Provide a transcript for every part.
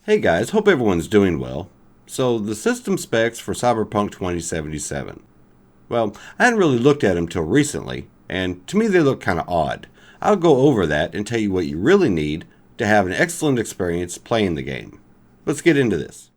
Hey guys, hope everyone's doing well. So, the system specs for Cyberpunk 2077. Well, I hadn't really looked at them till recently, and to me they look kind of odd. I'll go over that and tell you what you really need to have an excellent experience playing the game. Let's get into this.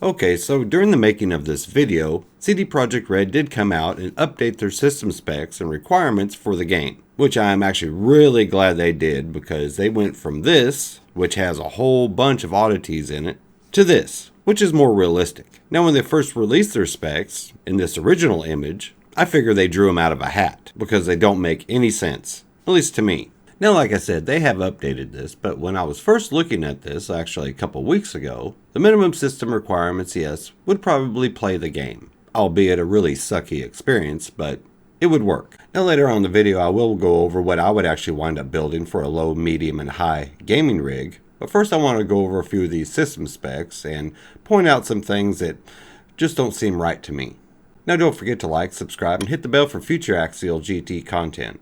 Okay, so during the making of this video, CD Projekt Red did come out and update their system specs and requirements for the game, which I'm actually really glad they did because they went from this, which has a whole bunch of oddities in it, to this, which is more realistic. Now when they first released their specs in this original image, I figure they drew them out of a hat because they don't make any sense, at least to me. Now, like I said, they have updated this, but when I was first looking at this, actually a couple weeks ago, the minimum system requirements, yes, would probably play the game, albeit a really sucky experience, but it would work. Now later on in the video, I will go over what I would actually wind up building for a low, medium, and high gaming rig, but first I want to go over a few of these system specs and point out some things that just don't seem right to me. Now don't forget to like, subscribe, and hit the bell for future Axial GT content.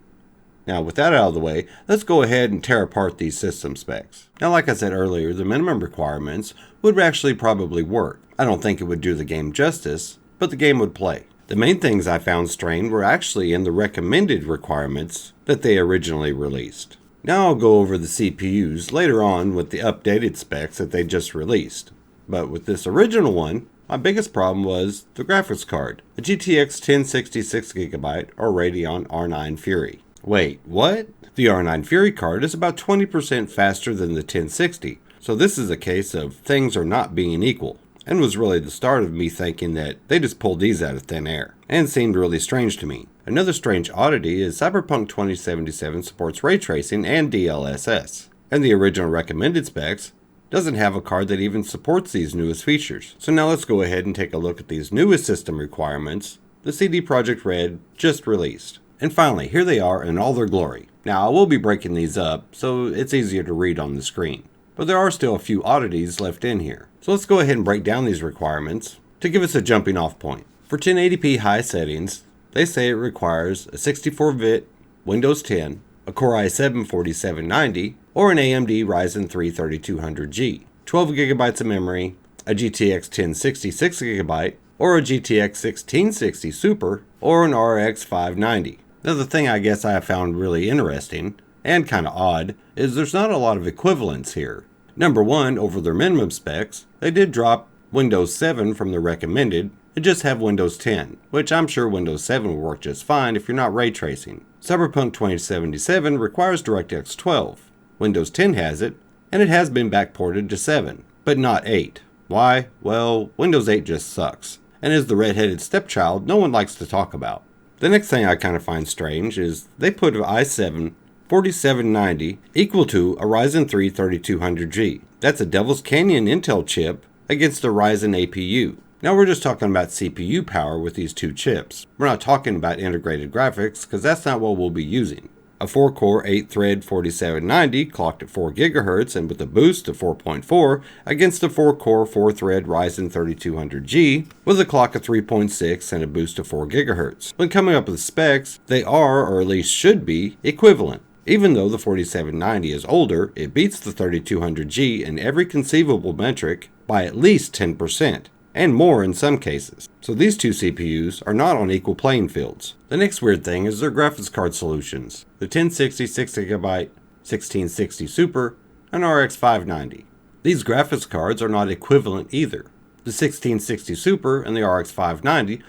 Now, with that out of the way, let's go ahead and tear apart these system specs. Now, like I said earlier, the minimum requirements would actually probably work. I don't think it would do the game justice, but the game would play. The main things I found strained were actually in the recommended requirements that they originally released. Now I'll go over the CPUs later on with the updated specs that they just released. But with this original one, my biggest problem was the graphics card, a GTX 1060 6GB or Radeon R9 Fury. Wait, what? The R9 Fury card is about 20% faster than the 1060, so this is a case of things are not being equal, and was really the start of me thinking that they just pulled these out of thin air, and seemed really strange to me. Another strange oddity is Cyberpunk 2077 supports ray tracing and DLSS, and the original recommended specs doesn't have a card that even supports these newest features. So now let's go ahead and take a look at these newest system requirements the CD Projekt Red just released. And finally, here they are in all their glory. Now, I will be breaking these up, so it's easier to read on the screen. But there are still a few oddities left in here. So let's go ahead and break down these requirements to give us a jumping off point. For 1080p high settings, they say it requires a 64-bit Windows 10, a Core i7-4790, or an AMD Ryzen 3 3200G, 12GB of memory, a GTX 1060 6GB, or a GTX 1660 Super, or an RX 590. Now the thing I guess I have found really interesting, and kind of odd, is there's not a lot of equivalence here. Number one, over their minimum specs, they did drop Windows 7 from the recommended and just have Windows 10, which I'm sure Windows 7 will work just fine if you're not ray tracing. Cyberpunk 2077 requires DirectX 12. Windows 10 has it, and it has been backported to 7, but not 8. Why? Well, Windows 8 just sucks, and is the red-headed stepchild no one likes to talk about. The next thing I kind of find strange is they put an i7 4790 equal to a Ryzen 3 3200G. That's a Devil's Canyon Intel chip against a Ryzen APU. Now we're just talking about CPU power with these two chips. We're not talking about integrated graphics because that's not what we'll be using. A 4-core 8-thread 4790 clocked at 4 GHz and with a boost of 4.4 against a 4-core 4-thread Ryzen 3200G with a clock of 3.6 and a boost of 4 GHz. When coming up with specs, they are, or at least should be, equivalent. Even though the 4790 is older, it beats the 3200G in every conceivable metric by at least 10%. And more in some cases. So these two CPUs are not on equal playing fields. The next weird thing is their graphics card solutions. The 1060 6GB 1660 Super and RX 590. These graphics cards are not equivalent either. The 1660 Super and the RX 590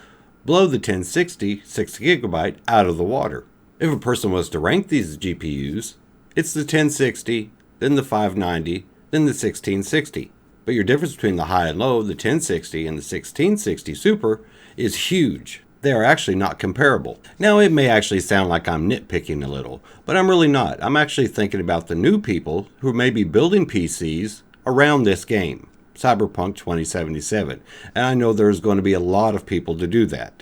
blow the 1060 6GB out of the water. If a person was to rank these GPUs, it's the 1060, then the 590, then the 1660. But your difference between the high and low, the 1060 and the 1660 Super, is huge. They are actually not comparable. Now, it may actually sound like I'm nitpicking a little, but I'm really not. I'm actually thinking about the new people who may be building PCs around this game, Cyberpunk 2077. And I know there's going to be a lot of people to do that.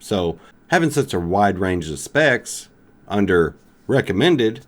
So, having such a wide range of specs under recommended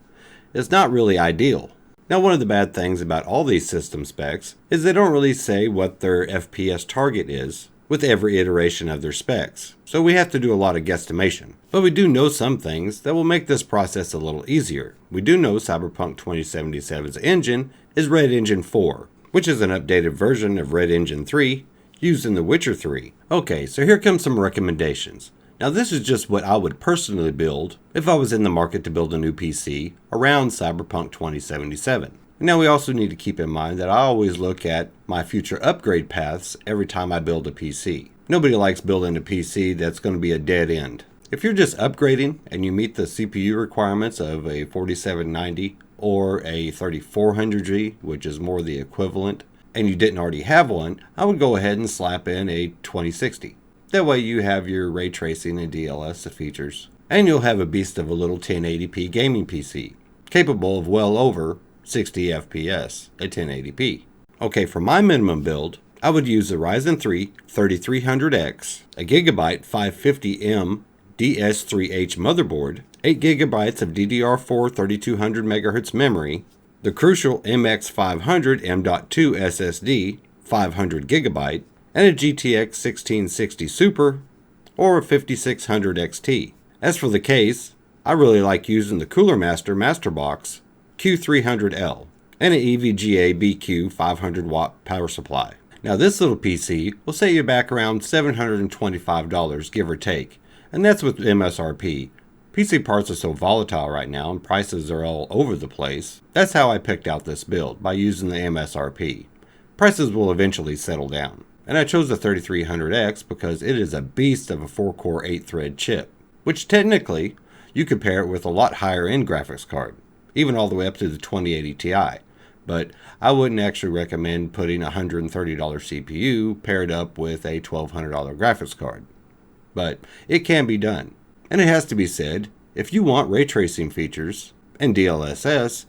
is not really ideal. Now, one of the bad things about all these system specs is they don't really say what their FPS target is with every iteration of their specs, so we have to do a lot of guesstimation. But we do know some things that will make this process a little easier. We do know Cyberpunk 2077's engine is Red Engine 4, which is an updated version of Red Engine 3 used in The Witcher 3. Okay, so here comes some recommendations. Now this is just what I would personally build if I was in the market to build a new PC around Cyberpunk 2077. Now we also need to keep in mind that I always look at my future upgrade paths every time I build a PC. Nobody likes building a PC that's going to be a dead end. If you're just upgrading and you meet the CPU requirements of a 4790 or a 3400G, which is more the equivalent, and you didn't already have one, I would go ahead and slap in a 2060. That way you have your ray tracing and DLSS features, and you'll have a beast of a little 1080p gaming PC, capable of well over 60 FPS at 1080p. Okay, for my minimum build, I would use the Ryzen 3 3300X, a Gigabyte 550M DS3H motherboard, 8GB of DDR4 3200 MHz memory, the crucial MX500 M.2 SSD, 500GB, and a GTX 1660 Super or a 5600 XT. As for the case, I really like using the Cooler Master Masterbox Q300L and an EVGA BQ 500 watt power supply. Now this little PC will set you back around $725 give or take, and that's with MSRP. PC parts are so volatile right now and prices are all over the place. That's how I picked out this build, by using the MSRP. Prices will eventually settle down. And I chose the 3300X because it is a beast of a 4-core 8-thread chip, which technically you could pair it with a lot higher end graphics card, even all the way up to the 2080 Ti. But I wouldn't actually recommend putting a $130 CPU paired up with a $1,200 graphics card. But it can be done. And it has to be said, if you want ray tracing features and DLSS,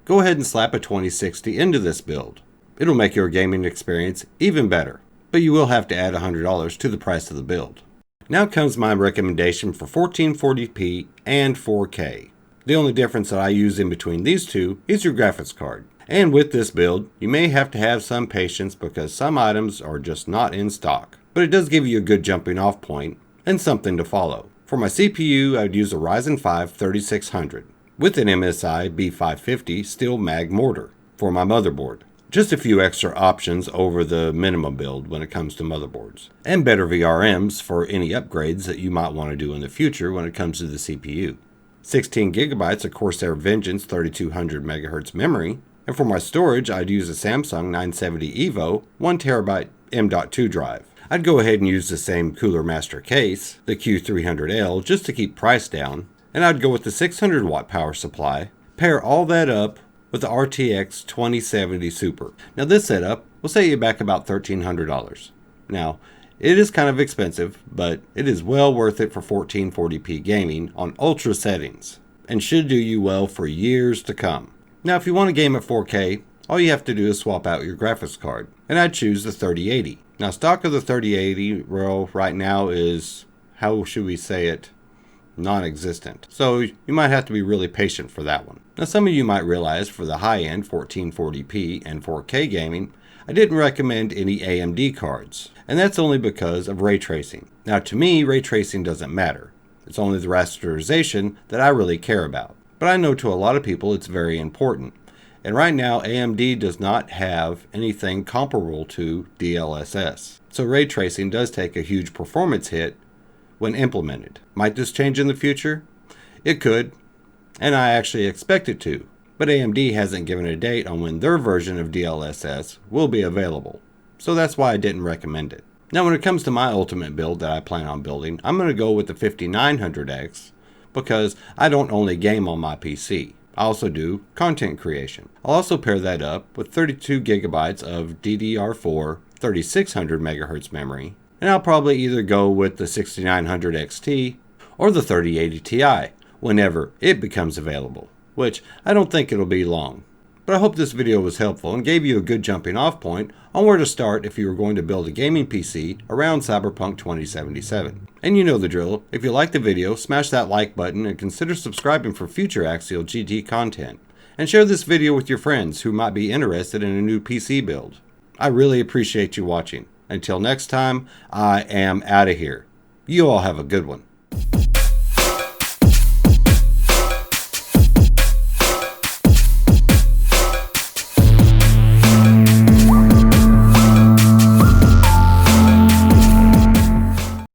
go ahead and slap a 2060 into this build. It'll make your gaming experience even better, but you will have to add $100 to the price of the build. Now comes my recommendation for 1440p and 4K. The only difference that I use in between these two is your graphics card. And with this build, you may have to have some patience because some items are just not in stock. But it does give you a good jumping off point and something to follow. For my CPU, I would use a Ryzen 5 3600 with an MSI B550 steel mag mortar for my motherboard. Just a few extra options over the minimum build when it comes to motherboards, and better VRMs for any upgrades that you might want to do in the future when it comes to the CPU. 16GB of Corsair Vengeance 3200 MHz memory, and for my storage I'd use a Samsung 970 EVO 1TB M.2 drive. I'd go ahead and use the same Cooler Master case, the Q300L, just to keep price down, and I'd go with the 600 watt power supply, pair all that up with the RTX 2070 Super. Now this setup will set you back about $1,300. Now, it is kind of expensive, but it is well worth it for 1440p gaming on ultra settings, and should do you well for years to come. Now if you want to game at 4K, all you have to do is swap out your graphics card, and I'd choose the 3080. Now stock of the 3080, well, right now is, how should we say it, non-existent. So you might have to be really patient for that one. Now some of you might realize for the high-end 1440p and 4K gaming, I didn't recommend any AMD cards, and that's only because of ray tracing. Now to me, ray tracing doesn't matter. It's only the rasterization that I really care about. But I know to a lot of people it's very important. And right now AMD does not have anything comparable to DLSS. So ray tracing does take a huge performance hit when implemented. Might this change in the future? It could, and I actually expect it to, but AMD hasn't given a date on when their version of DLSS will be available, so that's why I didn't recommend it. Now when it comes to my ultimate build that I plan on building, I'm going to go with the 5900X because I don't only game on my PC. I also do content creation. I'll also pair that up with 32GB of DDR4 3600 MHz memory, and I'll probably either go with the 6900 XT or the 3080 Ti whenever it becomes available, which I don't think it'll be long. But I hope this video was helpful and gave you a good jumping off point on where to start if you were going to build a gaming PC around Cyberpunk 2077. And you know the drill. If you liked the video, smash that like button and consider subscribing for future Axial GT content. And share this video with your friends who might be interested in a new PC build. I really appreciate you watching. Until next time, I am out of here. You all have a good one.